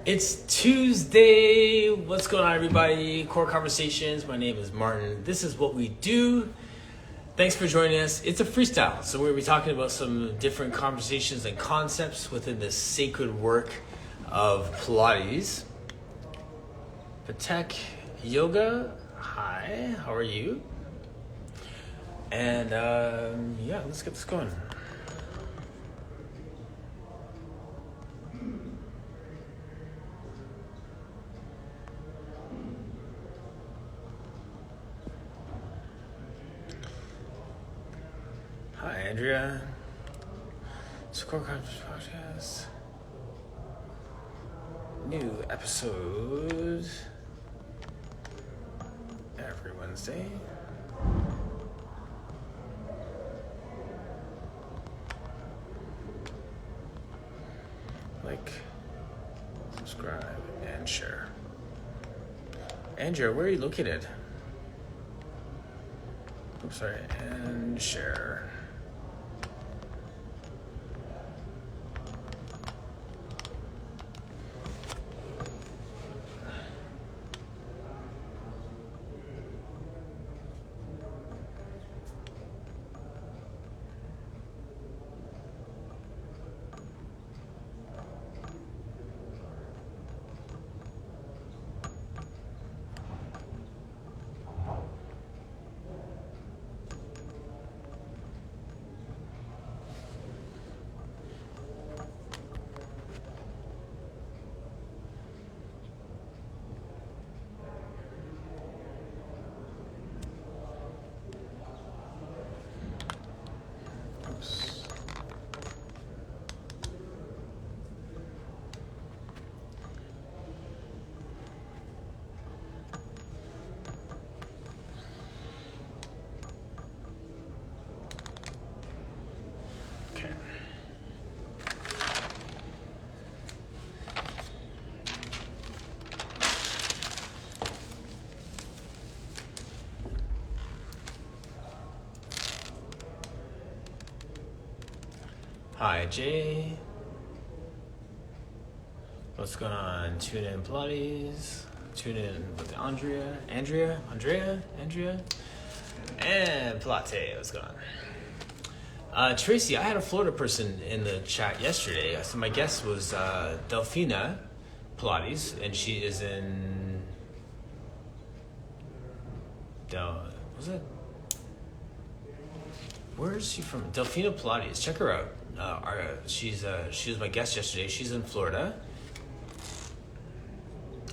It's Tuesday. What's going on, everybody? Core Conversations. My name is Martin. This is what we do. Thanks for joining us. It's a freestyle, so we're going to be talking about some different conversations and concepts within this sacred work of Pilates. Patek Yoga. Hi, how are you? And yeah, let's get this going. Hi, Andrea. It's Core Conference Podcast. New episode every Wednesday. Like, subscribe, and share. Andrea, where are you located? Oops, sorry, and share. Hi, Jay. What's going on? Tune in Pilates. Tune in with Andrea, and Pilates. What's going on? Tracy, I had a Florida person in the chat yesterday. So my guest was Delfina Pilates, and she is in Where is she from? Delfina Pilates. Check her out. She was my guest yesterday. She's in Florida.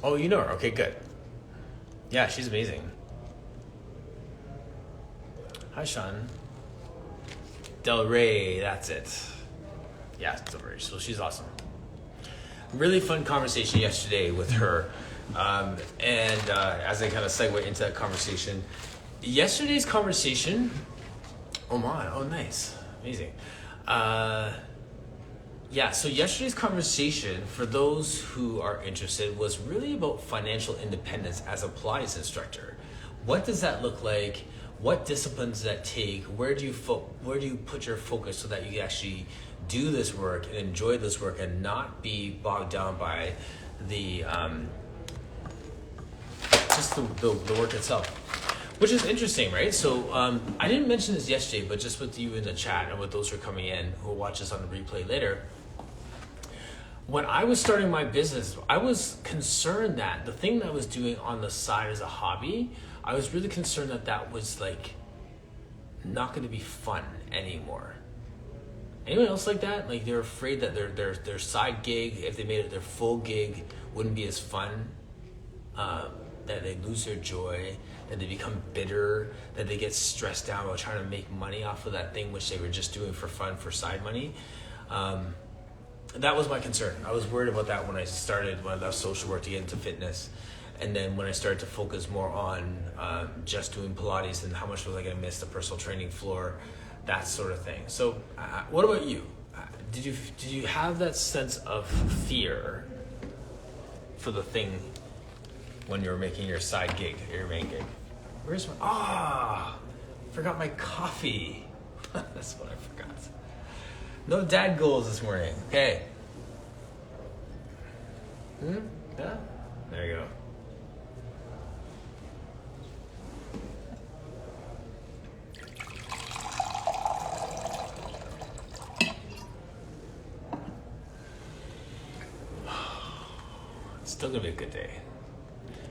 Oh, you know her. Okay, good. Yeah, she's amazing. Hi, Sean. Del Rey, that's it. Yeah, Del Rey. So she's awesome. Really fun conversation yesterday with her. As I kind of segue into that conversation, yesterday's conversation. Oh my! Oh, nice, amazing. So yesterday's conversation, for those who are interested, was really about financial independence as a Pilates instructor. What does that look like? What disciplines does that take? Where do you put your focus so that you actually do this work and enjoy this work and not be bogged down by the work itself? Which is interesting, right? So I didn't mention this yesterday, but just with you in the chat and with those who are coming in who will watch this on the replay later, when I was starting my business, I was concerned that the thing that I was doing on the side as a hobby, I was really concerned that was like not going to be fun anymore. Anyone else like that? Like they're afraid that their side gig, if they made it their full gig, wouldn't be as fun. That they lose their joy, that they become bitter, that they get stressed out while trying to make money off of that thing which they were just doing for fun, for side money. That was my concern. I was worried about that when I left social work to get into fitness. And then when I started to focus more on just doing Pilates and how much was I going to miss the personal training floor, that sort of thing. So what about you? Did you have that sense of fear for the thing when you were making your side gig, your main gig? Where's my, forgot my coffee. That's what I forgot. No dad goals this morning. Okay. Yeah. There you go. It's still gonna be a good day.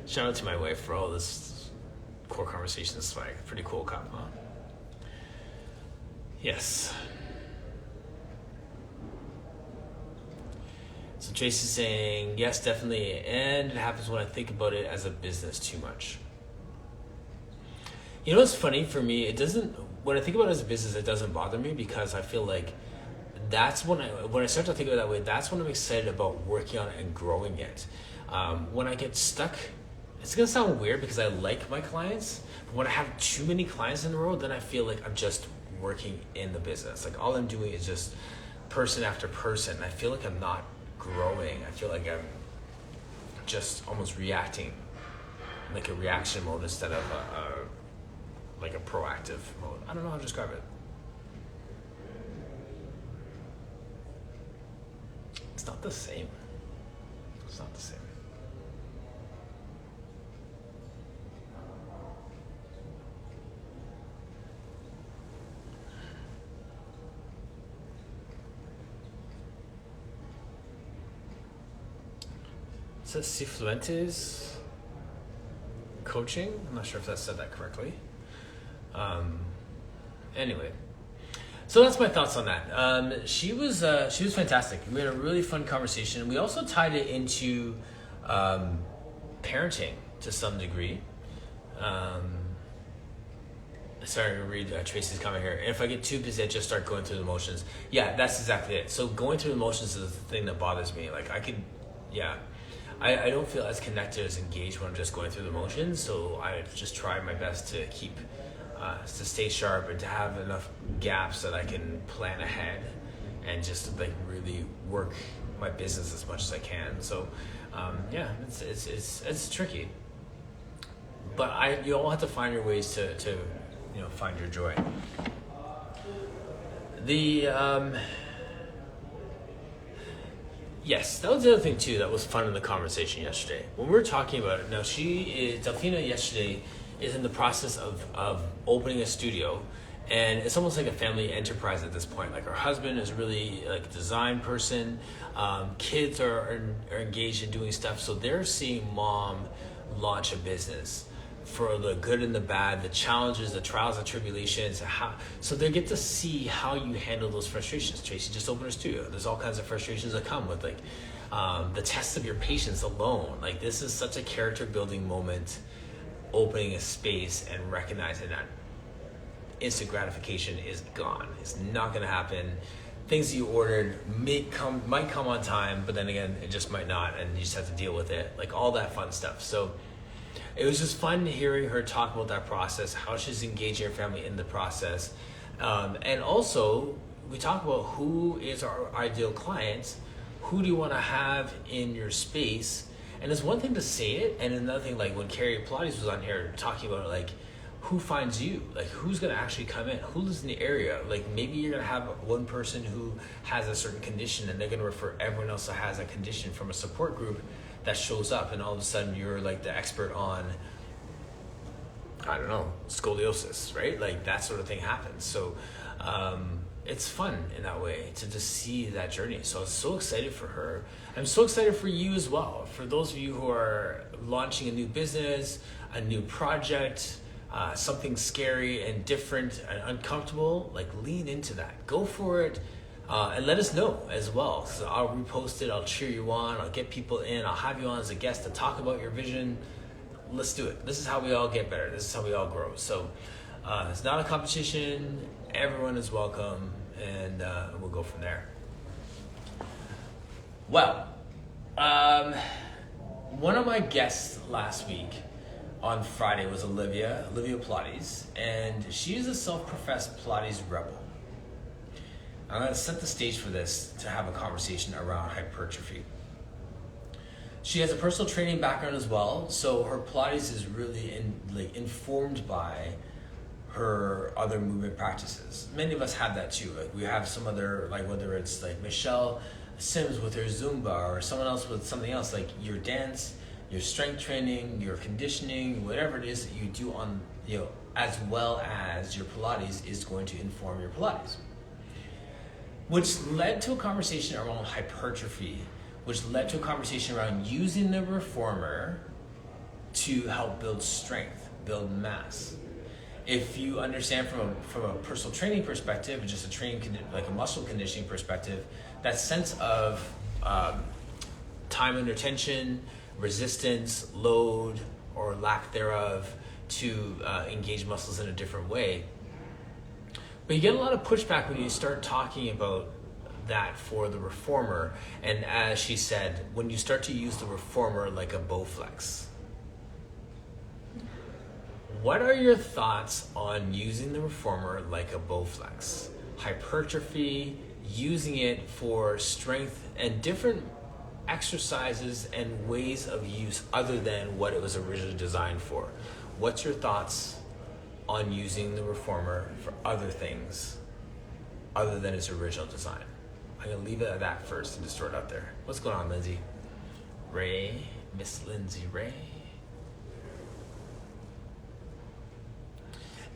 Shout out to my wife for all this core conversation swag. Pretty cool cop, huh? Yes. So Tracy's saying, yes, definitely. And it happens when I think about it as a business too much. You know what's funny for me? It doesn't, when I think about it as a business, it doesn't bother me because I feel like that's when I start to think of it that way, that's when I'm excited about working on it and growing it. When I get stuck, it's gonna sound weird because I like my clients, but when I have too many clients in a row, then I feel like I'm just working in the business. Like all I'm doing is just person after person. I feel like I'm not growing. I feel like I'm just almost reacting, like a reaction mode instead of like a proactive mode. I don't know how to describe it. It's not the same. It's not the same. It says Cifuentes coaching. I'm not sure if that said that correctly. Anyway, so that's my thoughts on that. She was fantastic. We had a really fun conversation. We also tied it into parenting to some degree. Sorry to read Tracy's comment here. If I get too busy, I just start going through the motions. Yeah, that's exactly it. So going through the motions is the thing that bothers me. Like I don't feel as connected, as engaged when I'm just going through the motions. So I just try my best to keep, to stay sharp and to have enough gaps that I can plan ahead and just like really work my business as much as I can. So it's tricky, but you all have to find your ways to find your joy. Yes, that was the other thing too that was fun in the conversation yesterday. When we were talking about it, now Delfina yesterday is in the process of opening a studio, and it's almost like a family enterprise at this point. Like her husband is really like a design person, kids are engaged in doing stuff, so they're seeing mom launch a business for the good and the bad, the challenges, the trials and tribulations, so they get to see how you handle those frustrations. Tracy just opened her studio. There's all kinds of frustrations that come with like the test of your patience alone. Like this is such a character building moment, opening a space and recognizing that instant gratification is gone. It's not gonna happen. Things you ordered might come on time, but then again, it just might not, and you just have to deal with it. Like all that fun stuff. So it was just fun hearing her talk about that process, how she's engaging her family in the process. And also, we talk about who is our ideal client, who do you want to have in your space. And it's one thing to say it, and another thing, like when Carrie Pilates was on here talking about like, who finds you? Like who's gonna actually come in? Who lives in the area? Like maybe you're gonna have one person who has a certain condition and they're gonna refer everyone else that has a condition from a support group that shows up, and all of a sudden you're like the expert on, I don't know, scoliosis, right? Like that sort of thing happens. So it's fun in that way to just see that journey. So I'm so excited for her. I'm so excited for you as well. For those of you who are launching a new business, a new project, something scary and different and uncomfortable, like lean into that. Go for it. And let us know as well. So I'll repost it, I'll cheer you on, I'll get people in, I'll have you on as a guest to talk about your vision. Let's do it. This is how we all get better. This is how we all grow. So it's not a competition. Everyone is welcome, and we'll go from there. Well, one of my guests last week on Friday was Olivia Pilates, and she is a self-professed Pilates rebel. I'm going to set the stage for this to have a conversation around hypertrophy. She has a personal training background as well, so her Pilates is really informed by her other movement practices. Many of us have that too. Like we have some other, like whether it's like Michelle Sims with her Zumba, or someone else with something else, like your dance, your strength training, your conditioning, whatever it is that you do on, as well as your Pilates is going to inform your Pilates. Which led to a conversation around hypertrophy, which led to a conversation around using the reformer to help build strength, build mass. If you understand from a personal training perspective, just a training, like a muscle conditioning perspective, that sense of time under tension, resistance, load, or lack thereof to engage muscles in a different way. But you get a lot of pushback when you start talking about that for the reformer. And as she said, when you start to use the reformer like a Bowflex. What are your thoughts on using the reformer like a Bowflex? Hypertrophy, using it for strength and different exercises and ways of use other than what it was originally designed for. What's your thoughts on using the reformer for other things other than its original design? I'm gonna leave it at that first and just throw it out there. What's going on, Lindsay? Ray, Miss Lindsay Ray.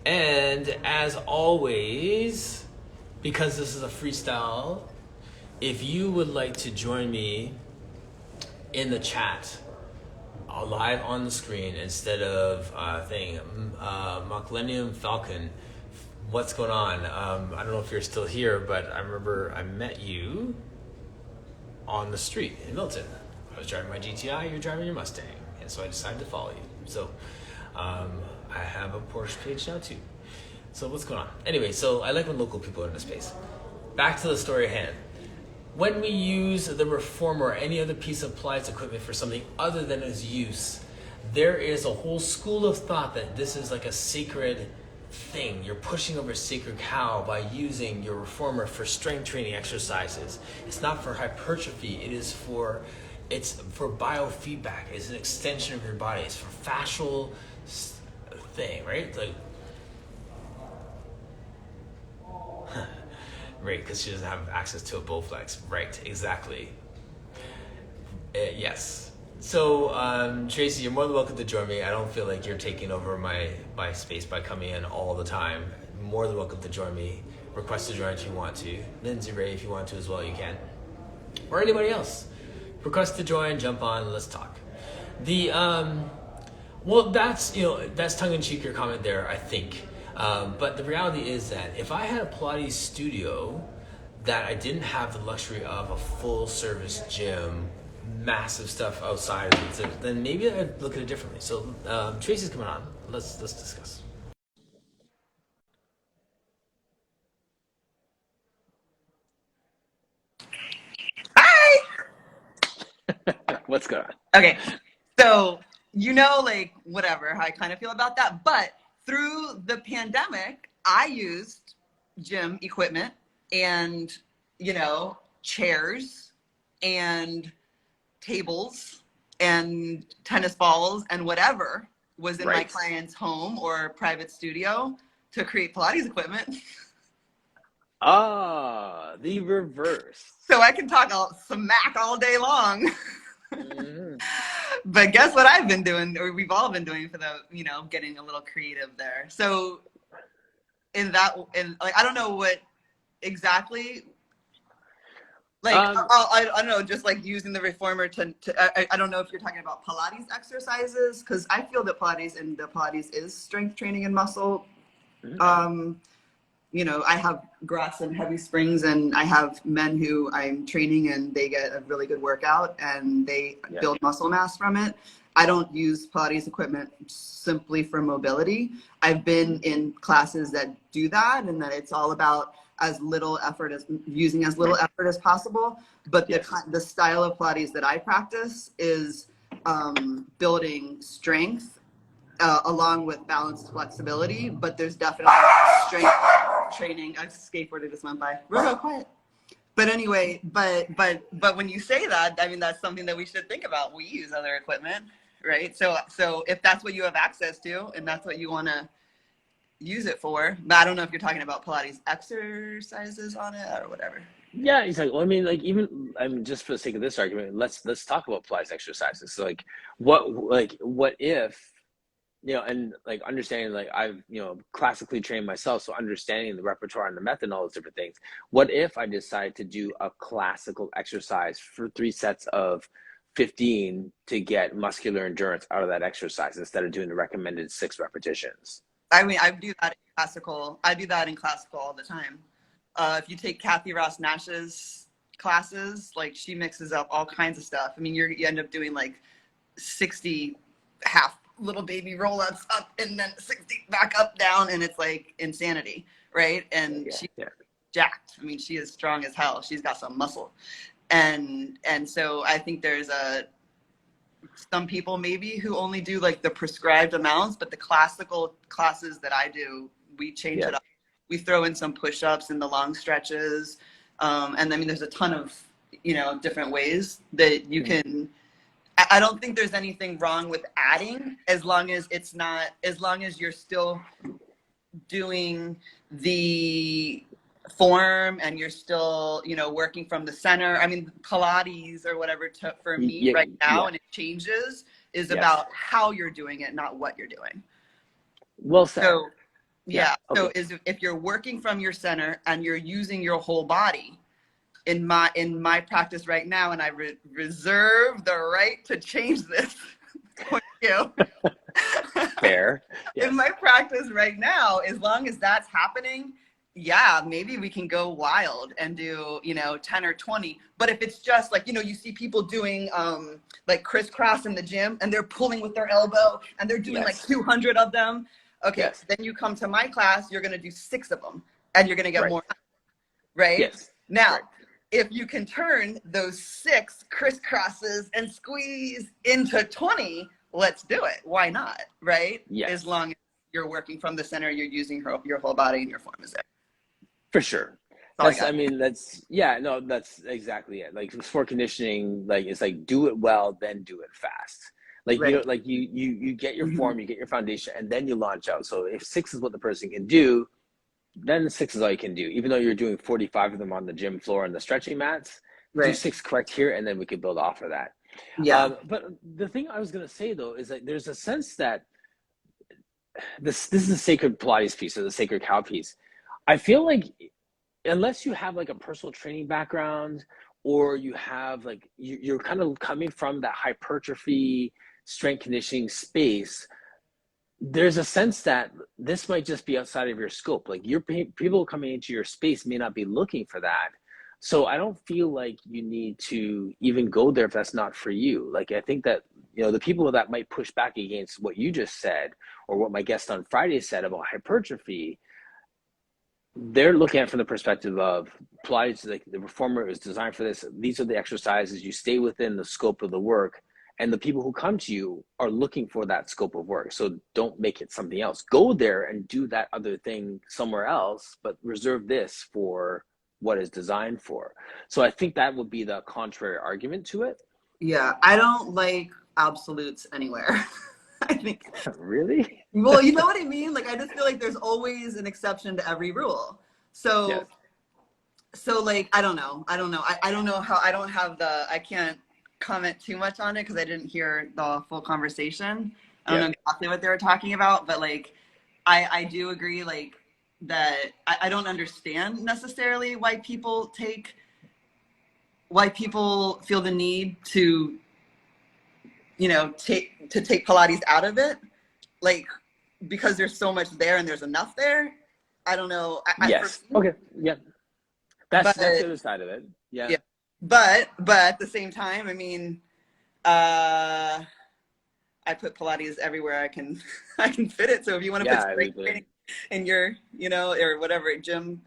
And as always, because this is a freestyle, if you would like to join me in the chat, live on the screen instead of Millennium Falcon, what's going on? I don't know if you're still here, but I remember I met you on the street in Milton. I was driving my GTI, you're driving your Mustang, and so I decided to follow you. So I have a Porsche page now too. So what's going on? Anyway, so I like when local people are in the space. Back to the story at hand. When we use the reformer or any other piece of Pilates equipment for something other than its use, there is a whole school of thought that this is like a sacred thing. You're pushing over a sacred cow by using your reformer for strength training exercises. It's not for hypertrophy. It's for biofeedback. It's an extension of your body. It's for fascial thing, right? Like, right, because she doesn't have access to a Bowflex. Right, exactly. Yes. So, Tracy, you're more than welcome to join me. I don't feel like you're taking over my space by coming in all the time. More than welcome to join me. Request to join if you want to. Lindsay Ray, if you want to as well, you can. Or anybody else. Request to join, jump on, let's talk. Well, that's tongue-in-cheek, your comment there, I think. But the reality is that if I had a Pilates studio that I didn't have the luxury of a full-service gym, massive stuff outside of it, then maybe I'd look at it differently. So Tracy's coming on. Let's discuss. Hi! What's going on? Okay, so like whatever, how I kind of feel about that. But through the pandemic, I used gym equipment and, chairs and tables and tennis balls and whatever was in my client's home or private studio to create Pilates equipment. Ah, the reverse. So I can talk smack all day long. But guess what I've been doing, or we've all been doing for the, getting a little creative there. So I don't know what exactly, like, I don't know, just like using the reformer I don't know if you're talking about Pilates exercises, because I feel that Pilates is strength training and muscle. I have grass and heavy springs, and I have men who I'm training and they get a really good workout and they build muscle mass from it. I don't use Pilates equipment simply for mobility. I've been in classes that do that, and that it's all about using as little effort as possible. But the style of Pilates that I practice is building strength along with balanced flexibility. But there's definitely strength training. I skateboarded this went by. Real quiet. But anyway, but when you say that, I mean, that's something that we should think about. We use other equipment, right? So if that's what you have access to and that's what you want to use it for, but I don't know if you're talking about Pilates exercises on it or whatever. Yeah, exactly. Well, I mean, like even I mean, just for the sake of this argument, let's talk about Pilates exercises. So, what if and like understanding, like I've classically trained myself, so understanding the repertoire and the method and all those different things. What if I decide to do a classical exercise for 3 sets of 15 to get muscular endurance out of that exercise instead of doing the recommended 6 repetitions? I mean, I do that in classical. I do that in classical all the time. If you take Kathy Ross Nash's classes, like she mixes up all kinds of stuff. I mean, you end up doing like 60 half little baby roll-ups up and then 60 back up down, and it's like insanity, right? And Yeah, she's yeah, jacked. I mean, she is strong as hell. She's got some muscle. And so I think there's some people maybe who only do like the prescribed amounts, but the classical classes that I do, we change yeah. it up. We throw in some push-ups in the long stretches. And I mean, there's a ton of, different ways that you can, I don't think there's anything wrong with adding as long as it's not, as long as you're still doing the form and you're still working from the center. I mean, Pilates or whatever for me Yeah, right now, yeah. and it changes, is Yes. about how you're doing it, not what you're doing. Well said. So Yeah. yeah, Okay. so if you're working from your center and you're using your whole body, in my practice right now, and I reserve the right to change this for you. Fair. In Yes. my practice right now, as long as that's happening, yeah, maybe we can go wild and do 10 or 20. But if it's just like you see people doing like crisscross in the gym, and they're pulling with their elbow, and they're doing like Yes. 200 of them. Okay, Yes. then you come to my class, you're going to do 6 of them, and you're going to get Right. more, right? Yes. Now, Right. if you can turn those 6 crisscrosses and squeeze into 20, let's do it. Why not? Right? As Yes. long as you're working from the center, you're using your whole body, and your form is there. For sure. That's all I I got. mean, yeah, no, that's exactly it. Like sport conditioning, like it's like do it well, then do it fast. Like, Right. like you get your Mm-hmm. form, you get your foundation, and then you launch out. So if 6 is what the person can do, then 6 is all you can do. Even though you're doing 45 of them on the gym floor and the stretching mats, do Right. 6 correct here, and then we could build off of that. Yeah. But the thing I was gonna say though is that there's a sense that this is a sacred Pilates piece or the sacred cow piece. I feel like unless you have like a personal training background, or you have like you're kind of coming from that hypertrophy strength conditioning space, there's a sense that this might just be outside of your scope. Like your people coming into your space may not be looking for that. So I don't feel like you need to even go there if that's not for you. Like I think that the people that might push back against what you just said, or what my guest on Friday said about hypertrophy, they're looking at it from the perspective of Pilates, like the reformer is designed for this. These are the exercises. You stay within the scope of the work, and the people who come to you are looking for that scope of work. So don't make it something else. Go there and do that other thing somewhere else, but reserve this for what it's designed for. So I think that would be the contrary argument to it. Yeah. I don't like absolutes anywhere. I think. Really? Well, you know what I mean? Like, I just feel like there's always an exception to every rule. Yes. So like, I don't know. I don't know how, I can't comment too much on it because I didn't hear the full conversation. I don't Yeah. know exactly what they were talking about, but like, I do agree, like, that I don't understand necessarily why people feel the need to, take Pilates out of it. Like, because there's so much there and there's enough there. I don't know. Yes. For me, Okay. Yeah. but That's the other side of it. Yeah. yeah, but at the same time, I mean, I put Pilates everywhere I can I can fit it. So if you want to Yeah. put I strength leave it in. training in your, or whatever gym,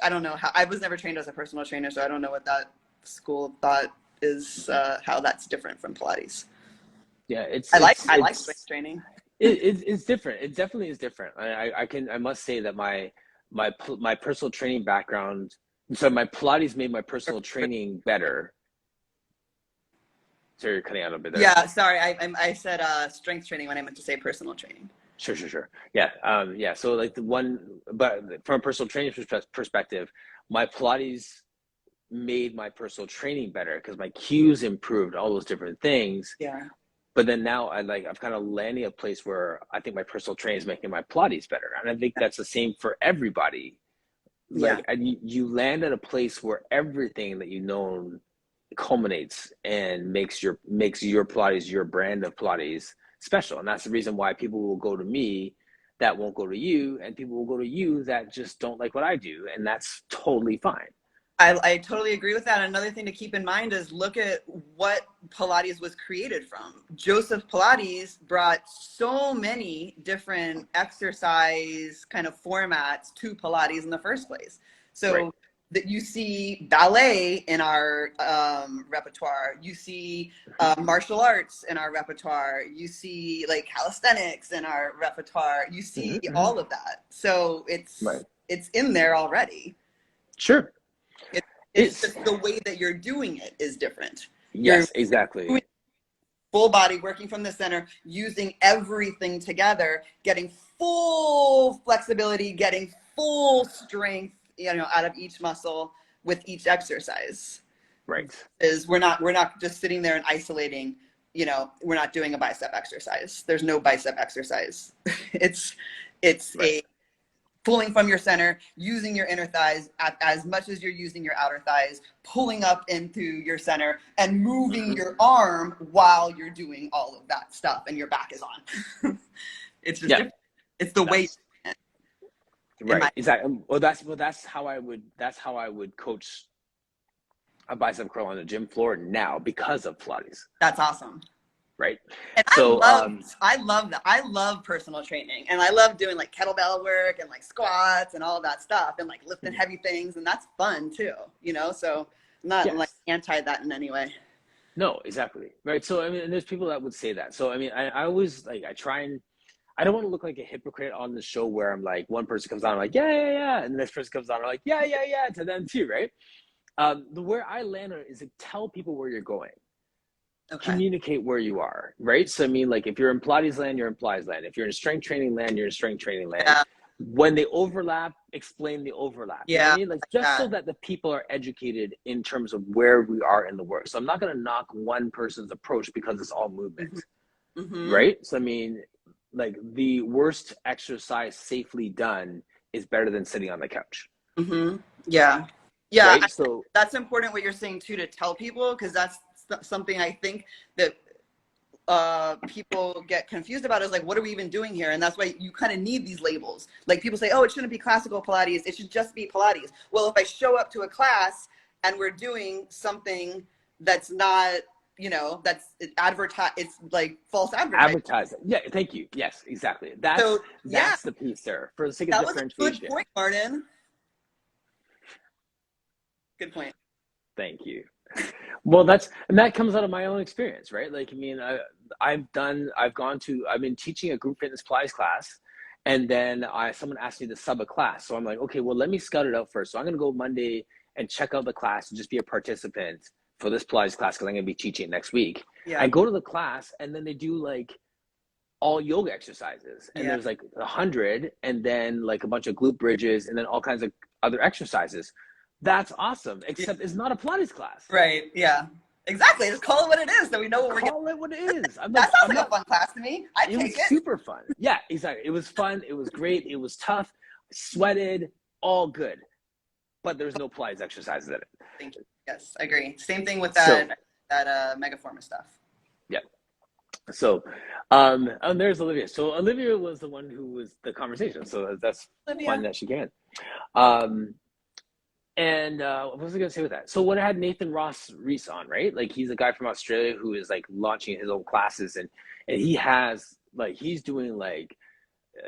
I don't know how. I was never trained as a personal trainer, so I don't know what that school of thought is, how that's different from Pilates. Yeah. I like strength training. It's different. It definitely is different. I must say that my personal training background, so my Pilates made my personal training better. So you're cutting out a bit there. Yeah, sorry, I said strength training when I meant to say personal training. Sure. Yeah. Yeah. So like but from a personal training perspective, my Pilates made my personal training better because my cues improved, all those different things. Yeah. But then now I've kind of landing a place where I think my personal training is making my Pilates better. And I think that's the same for everybody. Yeah. Like you land at a place where everything that you know culminates and makes your Pilates, your brand of Pilates special. And that's the reason why people will go to me that won't go to you, and people will go to you that just don't like what I do. And that's totally fine. I totally agree with that. Another thing to keep in mind is look at what Pilates was created from. Joseph Pilates brought so many different exercise kind of formats to Pilates in the first place. So Right. that you see ballet in our repertoire, you see martial arts in our repertoire, you see like calisthenics in our repertoire, you see all of that. So it's in there already. Sure. It's just the way that you're doing it is different. Yes, exactly. Full body, working from the center, using everything together, getting full flexibility, getting full strength, out of each muscle with each exercise. Right. Is we're not just sitting there and isolating, we're not doing a bicep exercise. There's no bicep exercise. It's right. Pulling from your center, using your inner thighs as much as you're using your outer thighs, pulling up into your center and moving your arm while you're doing all of that stuff and your back is on. It's just different. It's the way. Right. Exactly. Well, that's how I would coach a bicep curl on the gym floor now because of Pilates. That's awesome. Right. And so I love that. I love personal training, and I love doing like kettlebell work and like squats and all of that stuff and like lifting heavy things, and that's fun too, so I'm not like anti that in any way. No, exactly. Right. So I mean, and there's people that would say that. So I mean, I always I try and I don't want to look like a hypocrite on the show where I'm like, one person comes on, I'm like, yeah, and the next person comes on, I'm like, yeah, to them too, right? Where I land on is to tell people where you're going. Okay. Communicate where you are, right? So I mean, like if you're in Pilates land, you're in Pilates land. If you're in strength training land, you're in strength training land. Yeah. When they overlap, explain the overlap. Yeah. You know what I mean? Like just so that the people are educated in terms of where we are in the work. So I'm not going to knock one person's approach because it's all movement, right? So I mean, like the worst exercise safely done is better than sitting on the couch. Yeah. Right? So that's important what you're saying too, to tell people, because that's something I think that people get confused about, is like, what are we even doing here? And that's why you kind of need these labels. Like people say, oh, it shouldn't be classical Pilates, it should just be Pilates. Well, if I show up to a class and we're doing something that's not, that's it's like false advertising. Yeah, thank you. Yes, exactly. That's the piece there. For the sake of differentiation. That was a good point, Martin. Good point. Thank you. Well, that comes out of my own experience, right? Like, I mean, I've been teaching a group fitness Pilates class, and then someone asked me to sub a class. So I'm like, okay, well, let me scout it out first. So I'm going to go Monday and check out the class and just be a participant for this Pilates class, because I'm going to be teaching it next week. Yeah. I go to the class, and then they do like all yoga exercises, and there's like 100, and then like a bunch of glute bridges, and then all kinds of other exercises. That's awesome, except it's not a Pilates class. Right, yeah. Exactly, just call it what it is so we know what we're getting. Call it what it is. That sounds like a fun class to me. It was super fun. Yeah, exactly. It was fun. It was great. It was tough. Sweated, all good. But there's no Pilates exercises in it. Thank you. Yes, I agree. Same thing with that Megaformer stuff. Yeah. So, and there's Olivia. So Olivia was the one who was the conversation. So that's fun that she came in. And what was I going to say with that? So when I had Nathan Reese on, right? Like he's a guy from Australia who is like launching his own classes, and he has like, he's doing like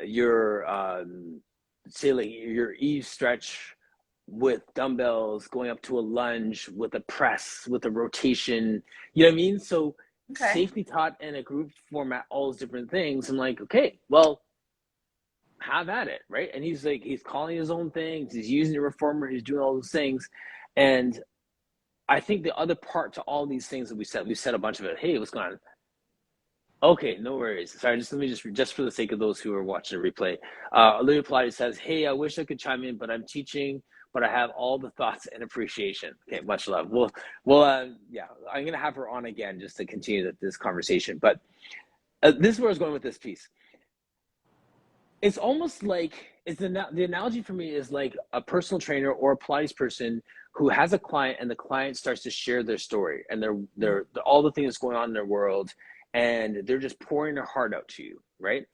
your say like your eve stretch with dumbbells, going up to a lunge with a press, with a rotation, you know what I mean? So safety taught in a group format, all those different things. I'm like, okay, well, have at it, right? And he's like, he's calling his own things, he's using the reformer, he's doing all those things. And I think the other part to all these things that we said a bunch of it. Hey, what's going on? Okay, no worries. Sorry, let me just for the sake of those who are watching the replay. Olivia Pilates says, hey, I wish I could chime in, but I'm teaching but I have all the thoughts and appreciation. Okay, much love. Yeah, I'm gonna have her on again just to continue this conversation. But this is where I was going with this piece. It's almost like the analogy for me is like a personal trainer or a Pilates person who has a client, and the client starts to share their story and their all the things going on in their world, and they're just pouring their heart out to you, right?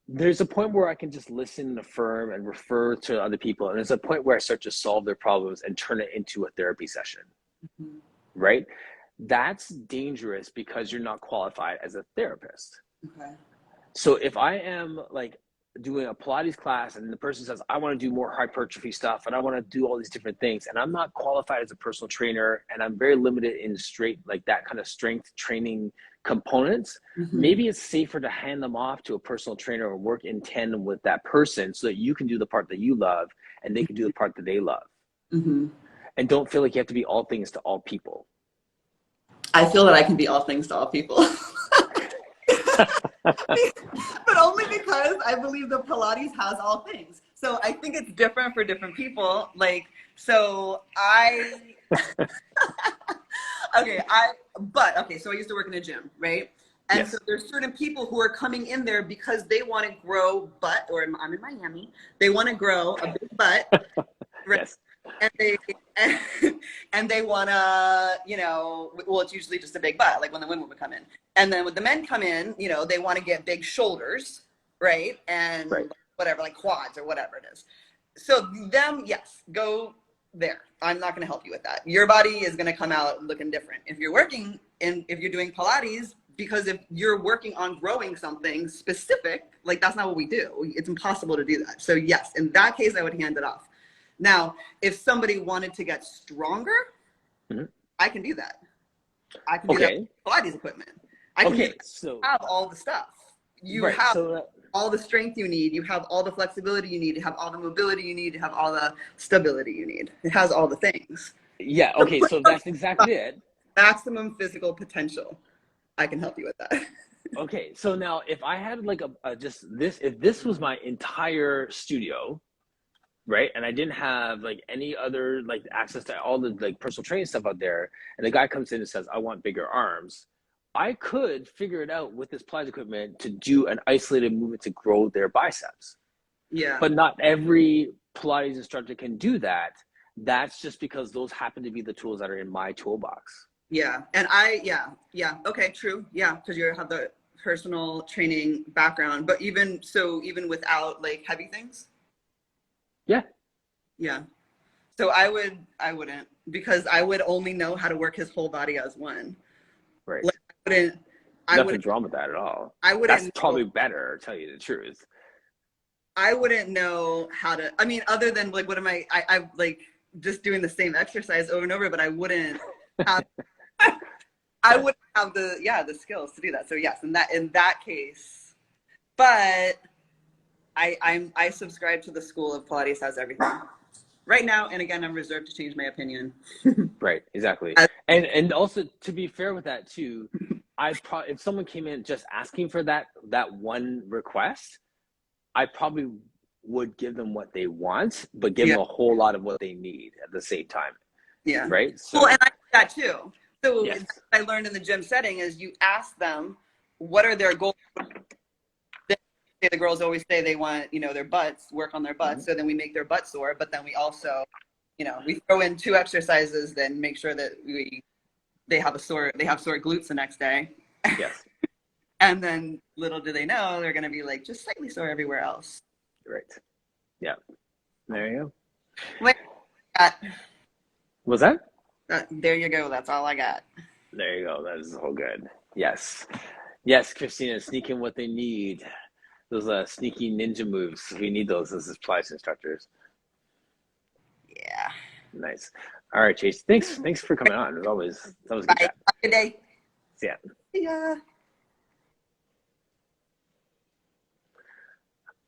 There's a point where I can just listen and affirm and refer to other people, and there's a point where I start to solve their problems and turn it into a therapy session, right? That's dangerous because you're not qualified as a therapist. Okay. So if I am like doing a Pilates class and the person says, I want to do more hypertrophy stuff and I want to do all these different things, and I'm not qualified as a personal trainer and I'm very limited in straight, like that kind of strength training components, maybe it's safer to hand them off to a personal trainer or work in tandem with that person so that you can do the part that you love and they can do the part that they love. And don't feel like you have to be all things to all people. I feel that I can be all things to all people. But only because I believe that Pilates has all things. So I think it's different for different people. Like, so so I used to work in a gym, right? And so there's certain people who are coming in there because they want to grow butt, or I'm in Miami, they want to grow a big butt. Right? Yes. And they want to, well, it's usually just a big butt, like when the women would come in. And then when the men come in, they want to get big shoulders, right? And whatever, like quads or whatever it is. So them, yes, go there. I'm not going to help you with that. Your body is going to come out looking different. If you're doing Pilates, because if you're working on growing something specific, like that's not what we do. It's impossible to do that. So yes, in that case, I would hand it off. Now, if somebody wanted to get stronger, I can do that. I can do that with Pilates equipment. I can have all the stuff. You have all the strength you need. You have all the flexibility you need. You have all the mobility you need. You have all the stability you need. It has all the things. Yeah, okay, so that's exactly it. Maximum physical potential. I can help you with that. Okay, so now if I had like if this was my entire studio, right, and I didn't have like any other like access to all the like personal training stuff out there, and the guy comes in and says, I want bigger arms, I could figure it out with this Pilates equipment to do an isolated movement to grow their biceps. Yeah. But not every Pilates instructor can do that. That's just because those happen to be the tools that are in my toolbox. Yeah. And okay, true. Yeah, because you have the personal training background, but even without like heavy things. Yeah. So I wouldn't, because I would only know how to work his whole body as one. Right. Like, Nothing's wrong with that at all. That's probably better, to tell you the truth. I wouldn't know how to, I mean, other than like, what am I like just doing the same exercise over and over, but I wouldn't have, I wouldn't have the skills to do that. So yes, in that case, but I subscribe to the school of Pilates has everything right now. And again, I'm reserved to change my opinion. Right. Exactly. And also, to be fair with that too, if someone came in just asking for that one request, I probably would give them what they want, but give them a whole lot of what they need at the same time. Yeah. Right. So, well, and I do that too. So what I learned in the gym setting is you ask them what are their goals. The girls always say they want, their butts, work on their butts. So then we make their butt sore, but then we also, we throw in 2 exercises, then make sure that they have sore glutes the next day. Yes. And then little do they know, they're going to be like just slightly sore everywhere else. Right. Yeah. There you go. Wait, was that? There you go. That's all I got. There you go. That is all good. Yes. Yes, Christina, sneak in what they need. Those sneaky ninja moves. We need those as Pilates instructors. Yeah. Nice. All right, Chase. Thanks for coming on. It's always good chat. Have a good day. See ya. See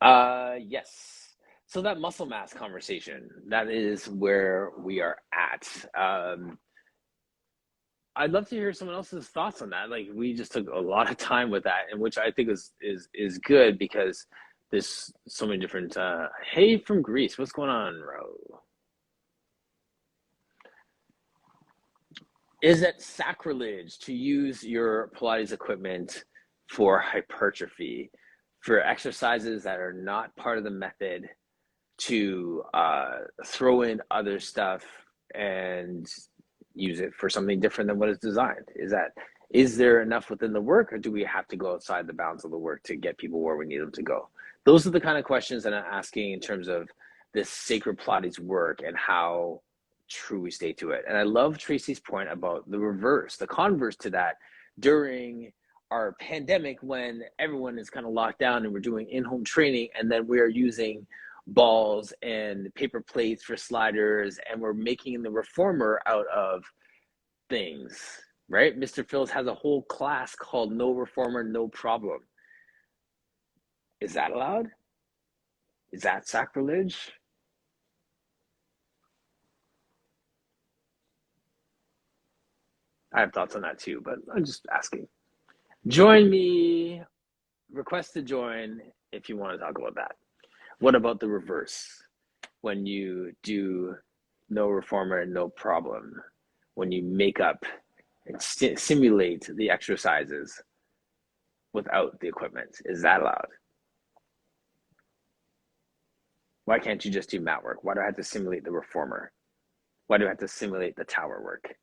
ya. Yes. So that muscle mass conversation, that is where we are at. I'd love to hear someone else's thoughts on that. Like, we just took a lot of time with that, and which I think is good, because there's so many different. Hey, from Greece, what's going on, Ro? Is it sacrilege to use your Pilates equipment for hypertrophy, for exercises that are not part of the method, to throw in other stuff and use it for something different than what it's designed? Is there enough within the work, or do we have to go outside the bounds of the work to get people where we need them to go? Those are the kind of questions that I'm asking in terms of this sacred Pilates work and how true we stay to it. And I love Tracy's point about the reverse, the converse to that, during our pandemic, when everyone is kind of locked down and we're doing in-home training, and then we're using balls and paper plates for sliders, and we're making the reformer out of things, right? Mr. Phillips has a whole class called No Reformer, No Problem. Is that allowed? Is that sacrilege? I have thoughts on that too, but I'm just asking. Join me, request to join if you want to talk about that. What about the reverse? When you do no reformer, no problem, when you make up and simulate the exercises without the equipment, is that allowed? Why can't you just do mat work? Why do I have to simulate the reformer? Why do I have to simulate the tower work?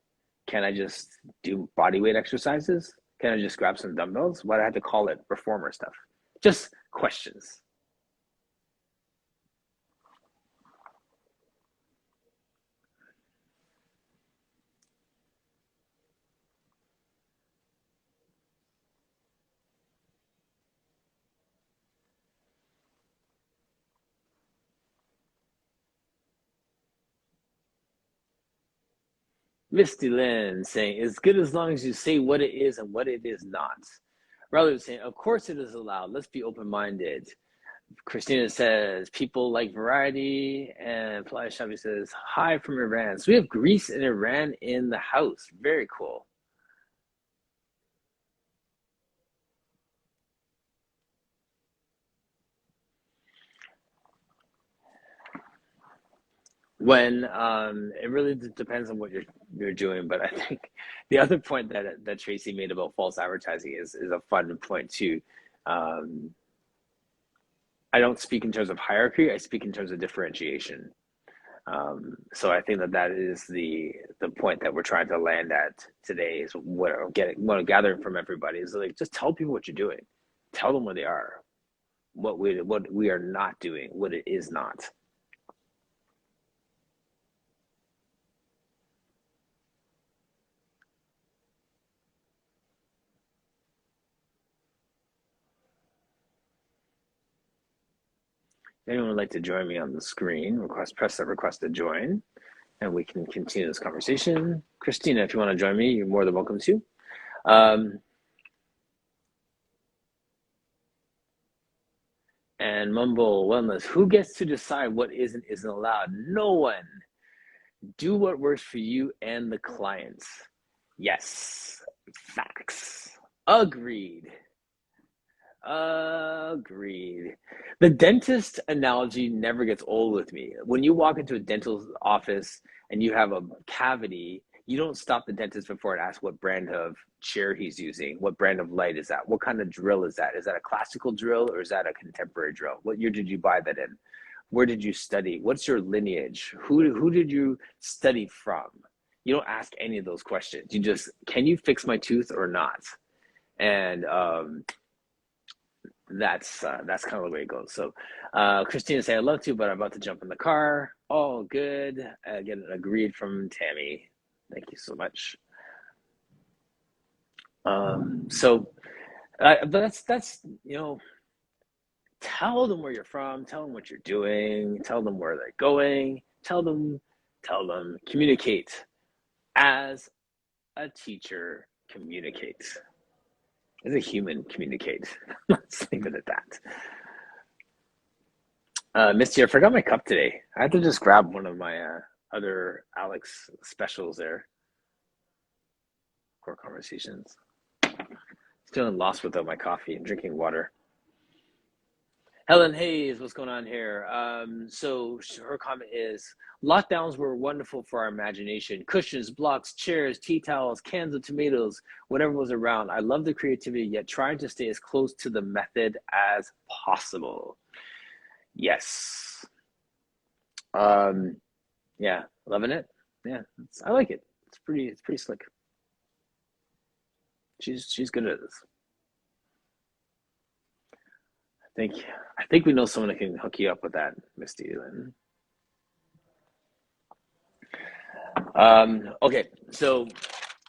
Can I just do body weight exercises? Can I just grab some dumbbells? Why do I have to call it reformer stuff? Just questions. Misty Lynn saying, it's good as long as you say what it is and what it is not. Rather than saying, of course it is allowed. Let's be open-minded. Christina says, people like variety. And Fly Shabby says, hi from Iran. So we have Greece and Iran in the house. Very cool. When it really depends on what you're doing, but I think the other point that Tracy made about false advertising is a fun point too. I don't speak in terms of hierarchy. I speak in terms of differentiation. So I think that is the point that we're trying to land at today. Is what I'm gathering from everybody is like, just tell people what you're doing, tell them where they are, what we are not doing, what it is not. If anyone would like to join me on the screen, press that request to join, and we can continue this conversation. Christina, if you want to join me, you're more than welcome to. And Mumble Wellness, who gets to decide what is and isn't allowed? No one. Do what works for you and the clients. Yes, facts. Agreed. Agreed. The dentist analogy never gets old with me. When you walk into a dental office and you have a cavity, you don't stop the dentist before it asks what brand of chair he's using. What brand of light is that? What kind of drill is that? Is that a classical drill or is that a contemporary drill? What year did you buy that in? Where did you study? What's your lineage? Who did you study from? You don't ask any of those questions. You just, can you fix my tooth or not? And that's kind of the way it goes. So Christina say, I'd love to, but I'm about to jump in the car. All good. Again, agreed from Tammy. Thank you so much. But that's tell them where you're from, tell them what you're doing, tell them where they're going, tell them, communicate as a teacher communicates. As a human communicate. Let's leave it at that. Misty, I forgot my cup today. I had to just grab one of my other Alex specials there. Core Conversations. Feeling lost without my coffee and drinking water. Helen Hayes, what's going on here? Her comment is lockdowns were wonderful for our imagination. Cushions, blocks, chairs, tea towels, cans of tomatoes, whatever was around. I love the creativity, yet trying to stay as close to the method as possible. Yes. Um, yeah, loving it. Yeah, I like it. It's pretty slick. She's good at this. think I think we know someone that can hook you up with that, Misty. Okay, so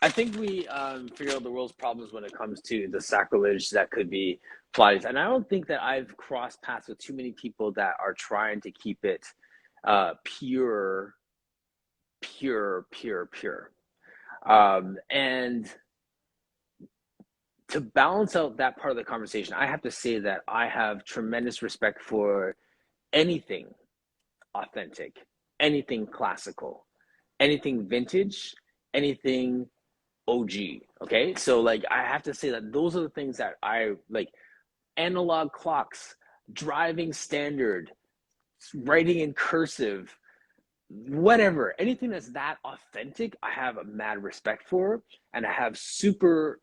I think we figured out the world's problems when it comes to the sacrilege that could be Pilates, and I don't think that I've crossed paths with too many people that are trying to keep it pure, pure. And to balance out that part of the conversation, I have to say that I have tremendous respect for anything authentic, anything classical, anything vintage, anything OG. Okay. So, like, I have to say that those are the things that I like: analog clocks, driving standard, writing in cursive, whatever, anything that's that authentic, I have a mad respect for. And I have super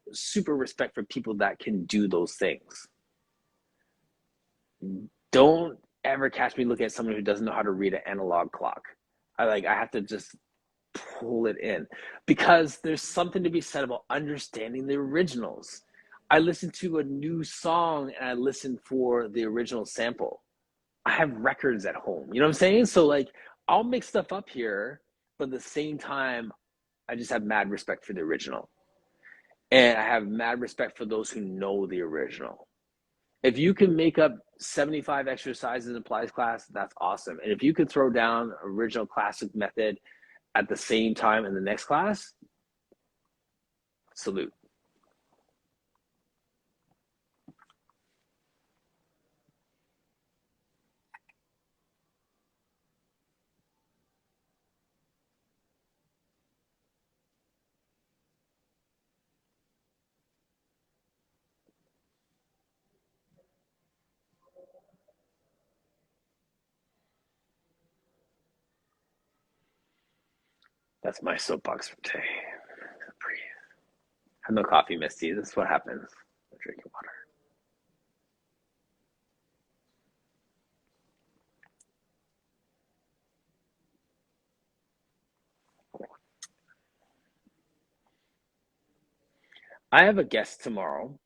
respect for people that can do those things. Don't ever catch me looking at someone who doesn't know how to read an analog clock. I have to just pull it in, because there's something to be said about understanding the originals. I listen to a new song and I listen for the original sample. I have records at home. You know what I'm saying? So, like, I'll make stuff up here, but at the same time, I just have mad respect for the original. And I have mad respect for those who know the original. If you can make up 75 exercises in Pilates class, that's awesome. And if you could throw down original classic method at the same time in the next class, salute. That's my soapbox for today. Breathe. Have no coffee, Misty. This is what happens. I'm drinking water. I have a guest tomorrow,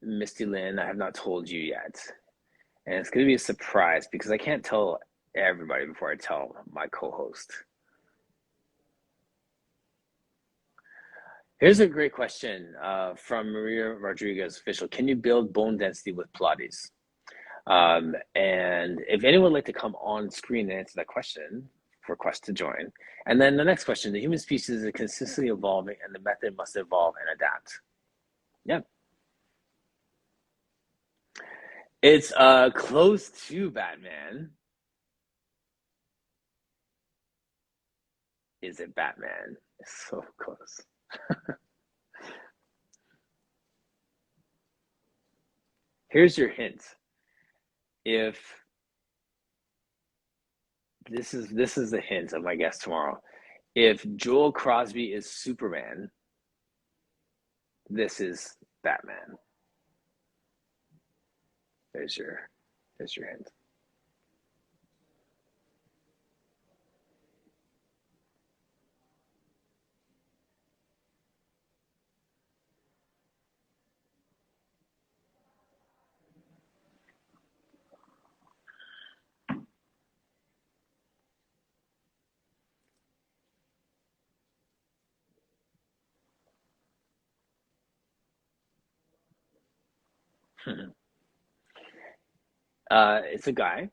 Misty Lynn. I have not told you yet. And it's going to be a surprise because I can't tell everybody before I tell my co host. Here's a great question from Maria Rodriguez official. Can you build bone density with Pilates? And if anyone would like to come on screen and answer that question, request to join. And then the next question: the human species is consistently evolving, and the method must evolve and adapt. Yeah, it's close to Batman. Is it Batman? It's so close. Here's your hint. If this is the hint of my guest tomorrow. If Joel Crosby is Superman, this is Batman. There's your hint. It's a guy.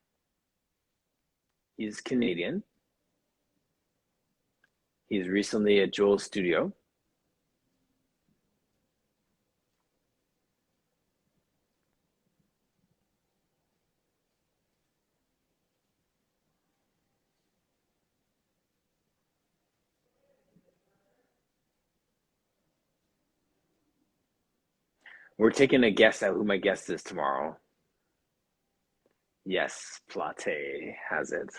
He's Canadian. He's recently at Joel's studio. We're taking a guess at who my guest is tomorrow. Yes, Pilates has it.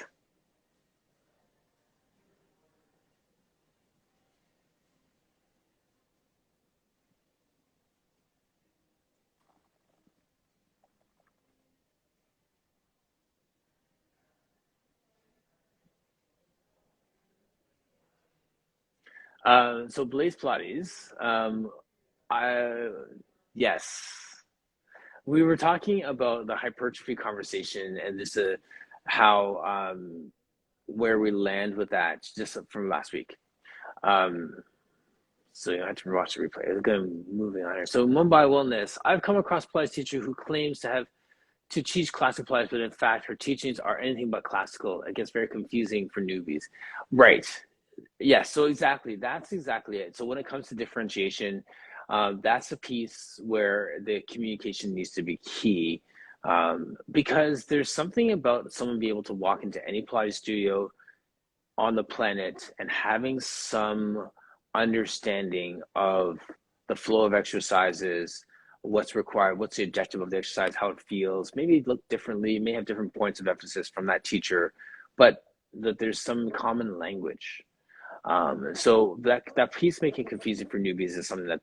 So Blaze Pilates, I yes, we were talking about the hypertrophy conversation and this how where we land with that just from last week. Um, so you have to watch the replay. It's going moving on here. So Mumbai Wellness, I've come across a Pilates teacher who claims to teach classical Pilates, but in fact her teachings are anything but classical. It gets very confusing for newbies. Right. Yes, so exactly. That's exactly it. So when it comes to differentiation, that's a piece where the communication needs to be key, because there's something about someone being able to walk into any Pilates studio on the planet and having some understanding of the flow of exercises, what's required, what's the objective of the exercise, how it feels, maybe look differently, may have different points of emphasis from that teacher, but that there's some common language. So that piece making confusing for newbies is something that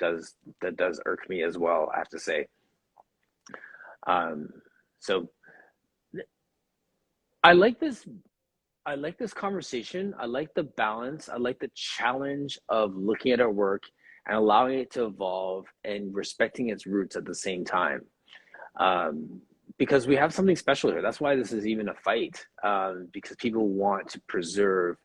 does irk me as well, I have to say. Um, so I like this. I like this conversation. I like the balance. I like the challenge of looking at our work and allowing it to evolve and respecting its roots at the same time. Because we have something special here. That's why this is even a fight. Because people want to preserve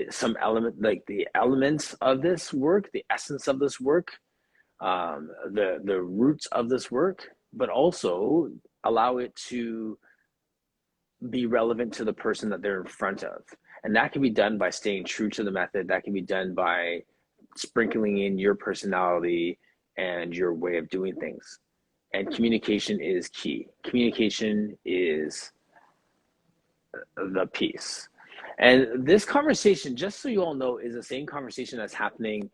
some element, like the elements of this work, the essence of this work, the roots of this work, but also allow it to be relevant to the person that they're in front of. And that can be done by staying true to the method. That can be done by sprinkling in your personality and your way of doing things. And communication is key. Communication is the piece. And this conversation, just so you all know, is the same conversation that's happening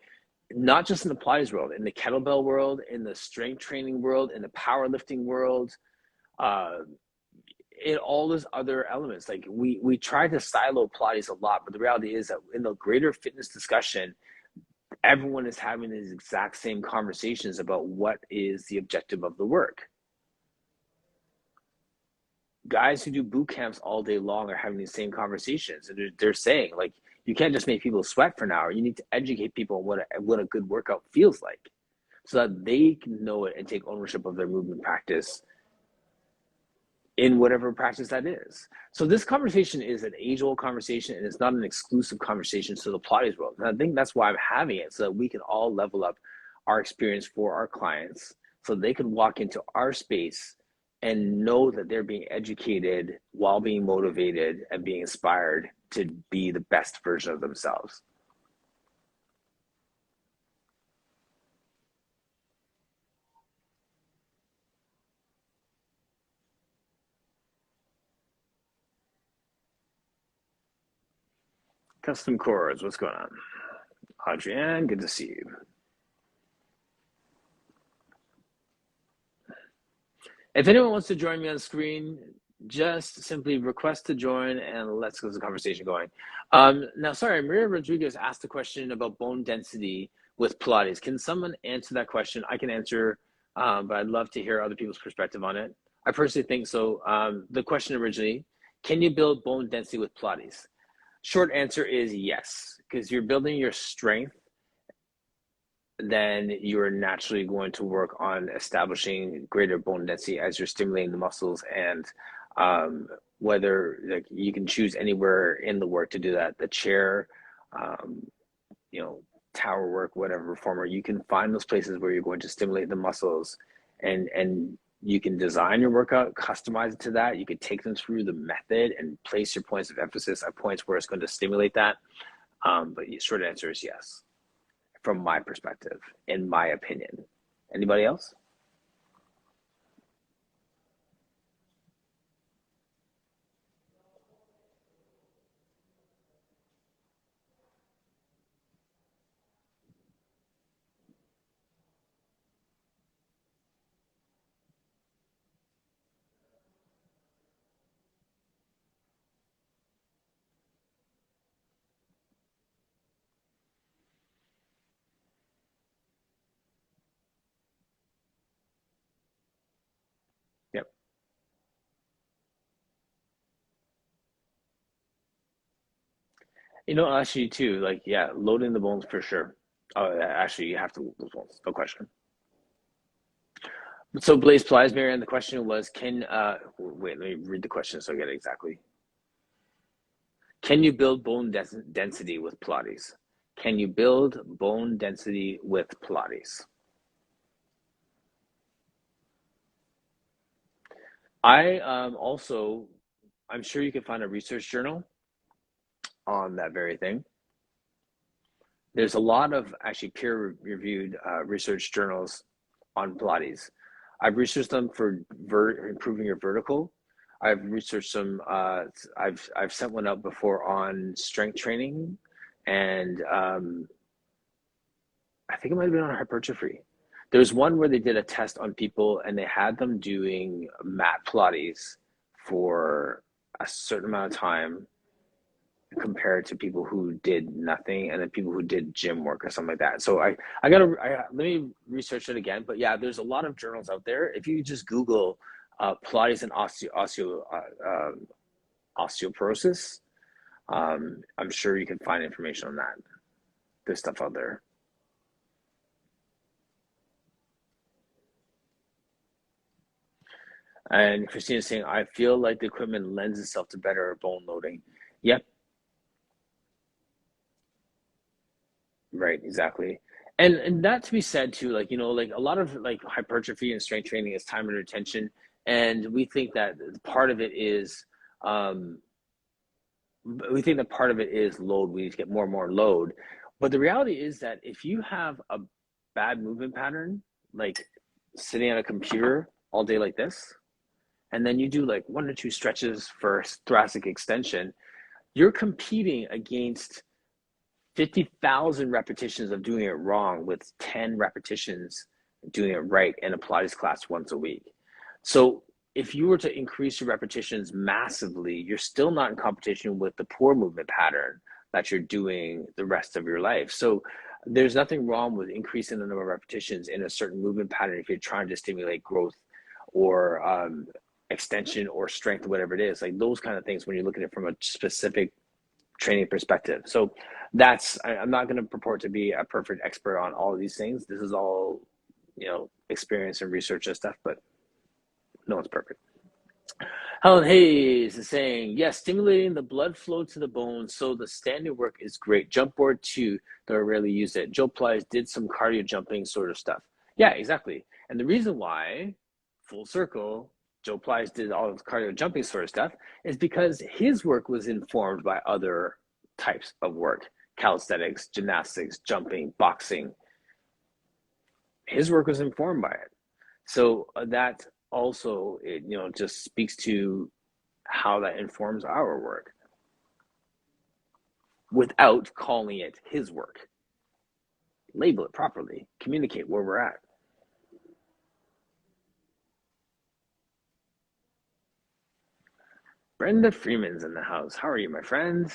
not just in the Pilates world, in the kettlebell world, in the strength training world, in the powerlifting world, uh, in all those other elements. Like we try to silo Pilates a lot, but the reality is that in the greater fitness discussion, everyone is having these exact same conversations about what is the objective of the work. Guys who do boot camps all day long are having these same conversations, and they're saying like you can't just make people sweat for an hour. You need to educate people on what a good workout feels like, so that they can know it and take ownership of their movement practice in whatever practice that is. So this conversation is an age-old conversation, and it's not an exclusive conversation to the Pilates world. And I think that's why I'm having it, so that we can all level up our experience for our clients, so they can walk into our space and know that they're being educated while being motivated and being inspired to be the best version of themselves. Custom Cores, what's going on? Adrienne, good to see you. If anyone wants to join me on screen, just simply request to join and let's get the conversation going. Now, sorry, Maria Rodriguez asked a question about bone density with Pilates. Can someone answer that question? I can answer, but I'd love to hear other people's perspective on it. I personally think so. The question originally, can you build bone density with Pilates? Short answer is yes, because you're building your strength, then you're naturally going to work on establishing greater bone density as you're stimulating the muscles. And whether like you can choose anywhere in the work to do that, the chair, um, you know, tower work, whatever reformer, you can find those places where you're going to stimulate the muscles, and you can design your workout, customize it to that. You can take them through the method and place your points of emphasis at points where it's going to stimulate that. But the short answer is yes, from my perspective, in my opinion. Anybody else? You know, actually, too, like, yeah, loading the bones for sure. Oh, actually, you have to load those bones, no question. So, Blaze Plies, Marianne, the question was, wait, let me read the question so I get it exactly. Can you build bone density with Pilates? Can you build bone density with Pilates? I also, I'm sure you can find a research journal on that very thing. There's a lot of actually peer-reviewed research journals on Pilates. I've researched them for improving your vertical. I've researched some. I've sent one out before on strength training, and I think it might have been on hypertrophy. There's one where they did a test on people, and they had them doing mat Pilates for a certain amount of time compared to people who did nothing and then people who did gym work or something like that. So let me research it again. But yeah, there's a lot of journals out there. If you just Google Pilates and osteoporosis, I'm sure you can find information on that. There's stuff out there. And Christina's saying, I feel like the equipment lends itself to better bone loading. Yep. Right, exactly. And that to be said too, like, like a lot of like hypertrophy and strength training is time and retention. And um we think that part of it is load. We need to get more and more load. But the reality is that if you have a bad movement pattern, like sitting at a computer all day like this, and then you do like 1 or 2 stretches for thoracic extension, you're competing against 50,000 repetitions of doing it wrong with 10 repetitions doing it right in a Pilates class once a week. So if you were to increase your repetitions massively, you're still not in competition with the poor movement pattern that you're doing the rest of your life. So there's nothing wrong with increasing the number of repetitions in a certain movement pattern if you're trying to stimulate growth or extension or strength, whatever it is. Like those kind of things when you're looking at it from a specific training perspective. So I'm not going to purport to be a perfect expert on all of these things. This is all, experience and research and stuff, but no one's perfect. Helen Hayes is saying, yes, stimulating the blood flow to the bones. So the standing work is great. Jump board too, though I rarely use it. Joe Plies did some cardio jumping sort of stuff. Yeah, exactly. And the reason why, full circle, Joe Plies did all of the cardio jumping sort of stuff is because his work was informed by other types of work: calisthenics, gymnastics, jumping, boxing. His work was informed by it. So that also, just speaks to how that informs our work without calling it his work. Label it properly, communicate where we're at. Brenda Freeman's in the house. How are you, my friend?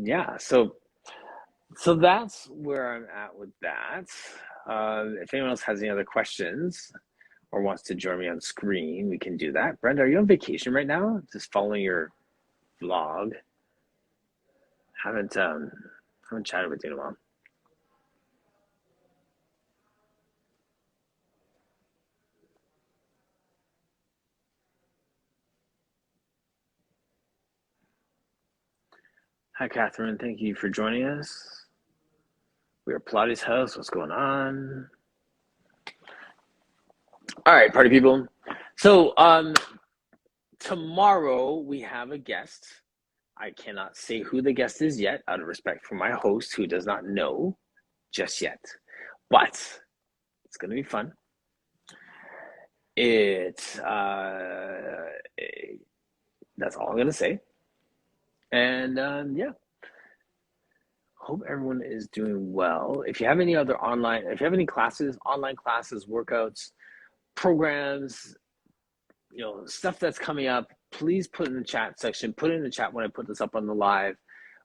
Yeah, so that's where I'm at with that. If anyone else has any other questions or wants to join me on screen, we can do that. Brenda, are you on vacation right now? Just following your vlog. Haven't chatted with you in a while. Hi, Catherine. Thank you for joining us. We are Pilates House. What's going on? All right, party people. So tomorrow we have a guest. I cannot say who the guest is yet, out of respect for my host, who does not know just yet. But it's going to be fun. That's all I'm going to say. And yeah. Hope everyone is doing well. If you have any classes, online classes, workouts, programs, stuff that's coming up, please put in the chat section. Put it in the chat when I put this up on the live.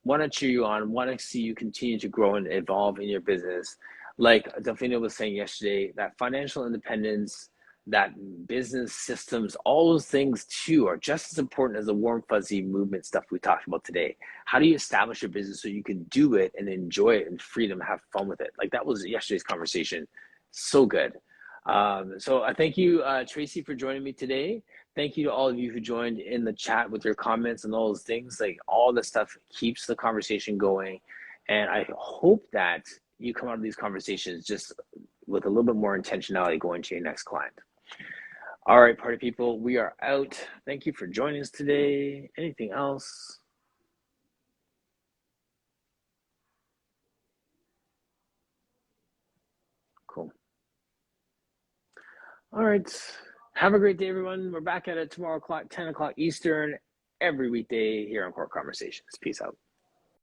want to cheer you on, want to see you continue to grow and evolve in your business. Like Delfina was saying yesterday, that financial independence, that business systems, all those things too are just as important as the warm fuzzy movement stuff we talked about today. How do you establish your business so you can do it and enjoy it and freedom, have fun with it? Like that was yesterday's conversation. So good. So I thank you, Tracy, for joining me today. Thank you to all of you who joined in the chat with your comments and all those things. Like all this stuff keeps the conversation going. And I hope that you come out of these conversations just with a little bit more intentionality going to your next client. All right, party people, we are out. Thank you for joining us today. Anything else? Cool. All right. Have a great day, everyone. We're back at it tomorrow, 10 o'clock Eastern, every weekday here on Core Conversations. Peace out.